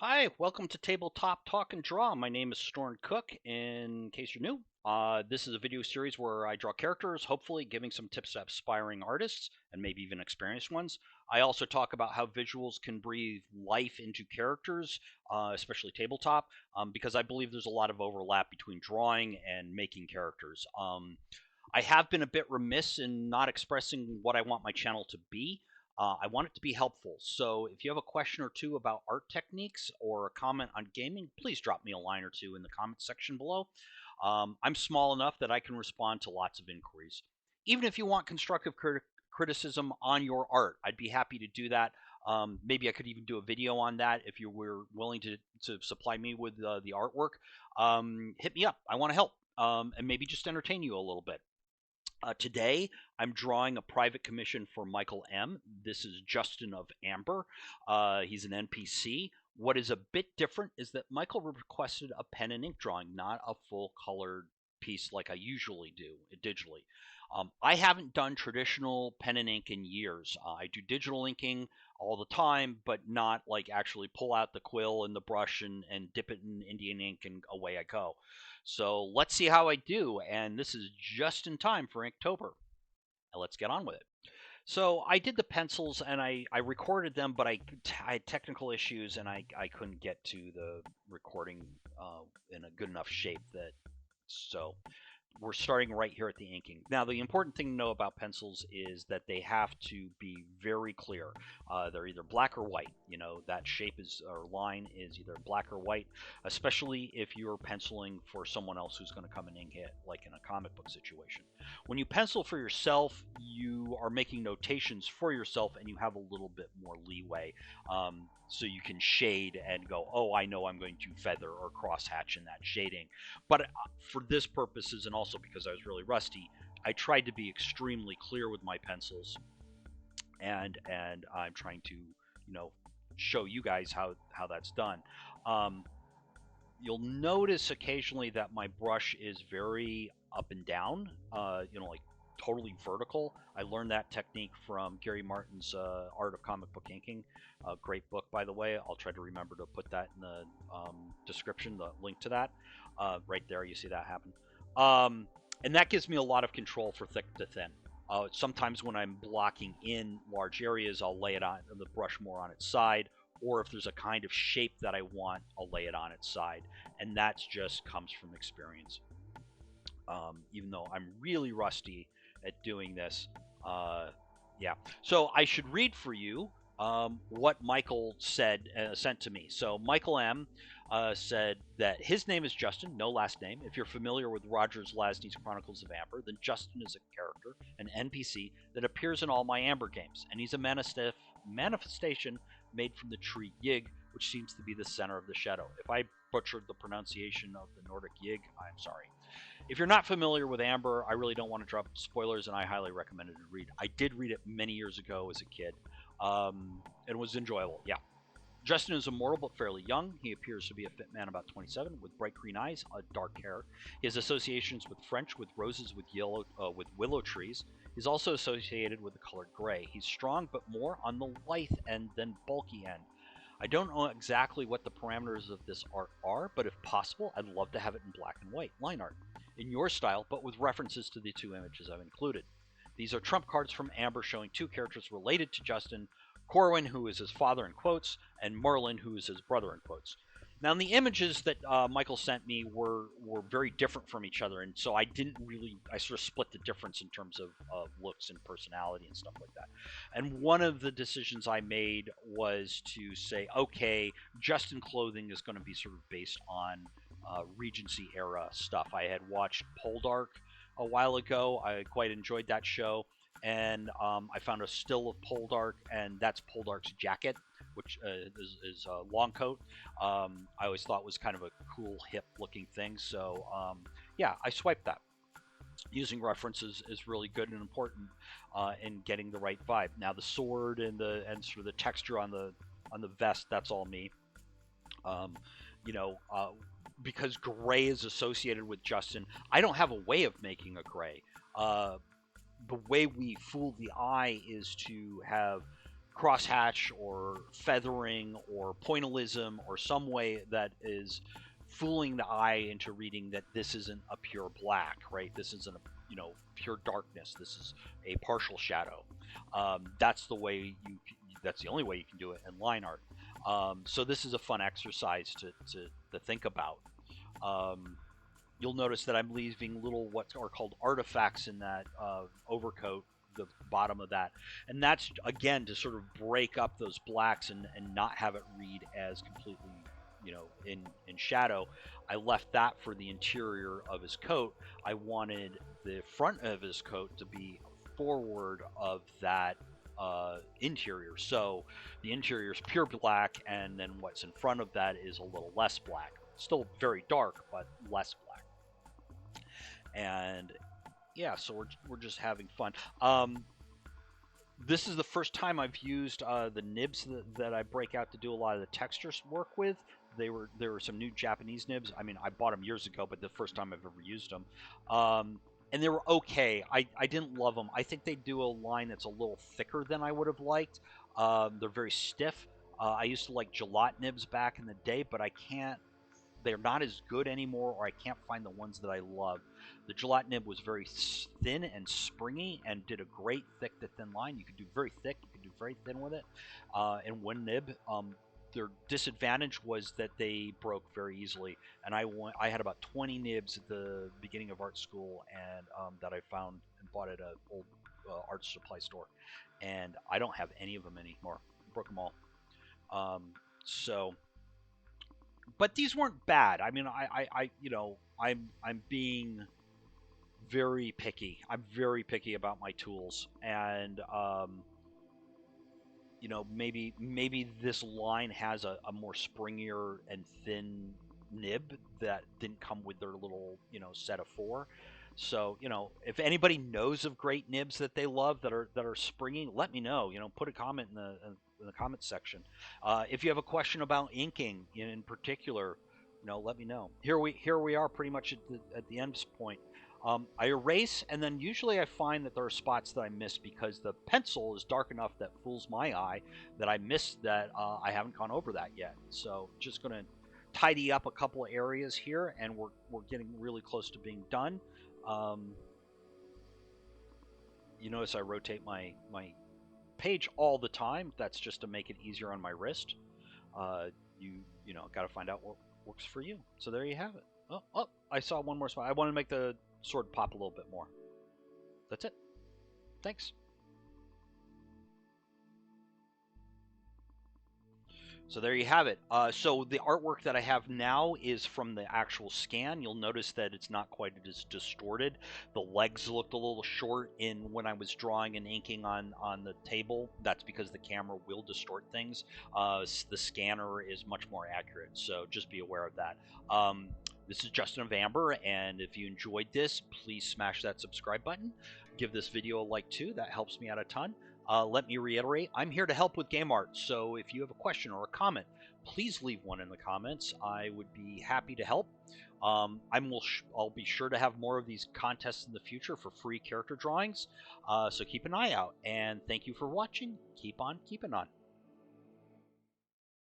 Hi, welcome to Tabletop Talk and Draw. My name is Storn Cook, in case you're new. This is a video series where I draw characters, hopefully giving some tips to aspiring artists and maybe even experienced ones. I also talk about how visuals can breathe life into characters, especially tabletop, because I believe there's a lot of overlap between drawing and making characters. I have been a bit remiss in not expressing what I want my channel to be. I want it to be helpful. So if you have a question or two about art techniques or a comment on gaming, please drop me a line or two in the comments section below. I'm small enough that I can respond to lots of inquiries. Even if you want constructive criticism on your art, I'd be happy to do that. Maybe I could even do a video on that if you were willing to supply me with the artwork. Hit me up. I want to help and maybe just entertain you a little bit. Today, I'm drawing a private commission for Michael M. This is Justin of Amber. He's an NPC. What is a bit different is that Michael requested a pen and ink drawing, not a full colored piece like I usually do digitally. I haven't done traditional pen and ink in years. I do digital inking all the time, but not like actually pull out the quill and the brush and dip it in Indian ink and away I go. So let's see how I do. And this is just in time for Inktober. Now let's get on with it. So I did the pencils and I recorded them, but I had technical issues and I couldn't get to the recording in a good enough shape that so we're starting right here at the inking. Now, the important thing to know about pencils is that they have to be very clear. They're either black or white. You know, that shape is or line is either black or white, especially if you're penciling for someone else who's going to come and ink it, like in a comic book situation. When you pencil for yourself, you are making notations for yourself and you have a little bit more leeway. So you can shade and go, oh, I know I'm going to feather or crosshatch in that shading. But for this purposes, and also because I was really rusty, I tried to be extremely clear with my pencils, and I'm trying to show you guys how that's done. Um, you'll notice occasionally that my brush is very up and down, like totally vertical. I learned that technique from Gary Martin's Art of Comic Book Inking. A great book, by the way. I'll try to remember to put that in the description, the link to that. Right there, you see that happen. And that gives me a lot of control for thick to thin. Sometimes when I'm blocking in large areas, I'll lay it on the brush more on its side, or if there's a kind of shape that I want, I'll lay it on its side. And that just comes from experience. Even though I'm really rusty at doing this. Yeah. So I should read for you what Michael sent to me. So Michael M. Said that his name is Justin, no last name. If you're familiar with Roger Zelazny's Chronicles of Amber, then Justin is a character, an NPC, that appears in all my Amber games, and he's a manifestation made from the tree Yig, which seems to be the center of the shadow. If I butchered the pronunciation of the Nordic Yig, I'm sorry. If you're not familiar with Amber, I really don't want to drop spoilers, and I highly recommend it to read. I did read it many years ago as a kid, and it was enjoyable. Yeah. Justin is immortal but fairly young. He appears to be a fit man about 27 with bright green eyes, dark hair. He has associations with French, with roses, with willow trees. He's also associated with the color gray. He's strong but more on the lithe end than bulky end. I don't know exactly what the parameters of this art are, but if possible, I'd love to have it in black and white, line art, in your style, but with references to the two images I've included. These are trump cards from Amber showing two characters related to Justin, Corwin, who is his father in quotes, and Merlin, who is his brother in quotes. Now, the images that Michael sent me were very different from each other, and so I sort of split the difference in terms of looks and personality and stuff like that. And one of the decisions I made was to say, okay, Justin clothing is going to be sort of based on Regency era stuff. I had watched Poldark a while ago. I quite enjoyed that show. And I found a still of Poldark, and that's Poldark's jacket, which is a long coat. I always thought was kind of a cool, hip-looking thing. So, yeah, I swiped that. Using references is really good and important in getting the right vibe. Now, the sword and sort of the texture on the vest, that's all me. Because gray is associated with Justin, I don't have a way of making a gray. The way we fool the eye is to have crosshatch or feathering or pointillism or some way that is fooling the eye into reading that this isn't a pure black, right? This isn't a pure darkness. This is a partial shadow. That's the way you. That's the only way you can do it in line art. So this is a fun exercise to think about. You'll notice that I'm leaving little what are called artifacts in that overcoat, the bottom of that, and that's again to sort of break up those blacks and not have it read as completely in shadow. I left that for the interior of his coat. I wanted the front of his coat to be forward of that interior, so the interior is pure black, and then what's in front of that is a little less black, still very dark but less black. And yeah, so we're just having fun. This is the first time I've used the nibs that I break out to do a lot of the textures work with. There were some new Japanese nibs. I mean, I bought them years ago, but the first time I've ever used them. And they were okay. I didn't love them. I think they do a line that's a little thicker than I would have liked. They're very stiff. I used to like gelatin nibs back in the day, but I can't. They're not as good anymore, or I can't find the ones that I love. The gelatin nib was very thin and springy and did a great thick to thin line. You could do very thick, you could do very thin with it. And one nib, their disadvantage was that they broke very easily. And I had about 20 nibs at the beginning of art school, and that I found and bought at an old art supply store. And I don't have any of them anymore. I broke them all. So but these weren't bad. I mean, I'm being very picky. I'm very picky about my tools, and maybe this line has a more springier and thin nib that didn't come with their little set of four. So if anybody knows of great nibs that they love that are springy, let me know. Put a comment in the comment section. If you have a question about inking in particular, let me know. Here we are, pretty much at the end point. I erase, and then usually I find that there are spots that I miss because the pencil is dark enough that fools my eye that I miss that I haven't gone over that yet. So just going to tidy up a couple of areas here, and we're getting really close to being done. You notice I rotate my page all the time. That's just to make it easier on my wrist. You got to find out what works for you. So there you have it. Oh, I saw one more spot. I want to make the sword pop a little bit more. That's it. Thanks. So there you have it. So the artwork that I have now is from the actual scan. You'll notice that it's not quite as distorted. The legs looked a little short when I was drawing and inking on the table. That's because the camera will distort things. The scanner is much more accurate, so just be aware of that. This is Justin of Amber, and if you enjoyed this, please smash that subscribe button. Give this video a like too. That helps me out a ton. Let me reiterate, I'm here to help with game art, so if you have a question or a comment, please leave one in the comments. I would be happy to help. I'll be sure to have more of these contests in the future for free character drawings, so keep an eye out, and thank you for watching. Keep on keeping on.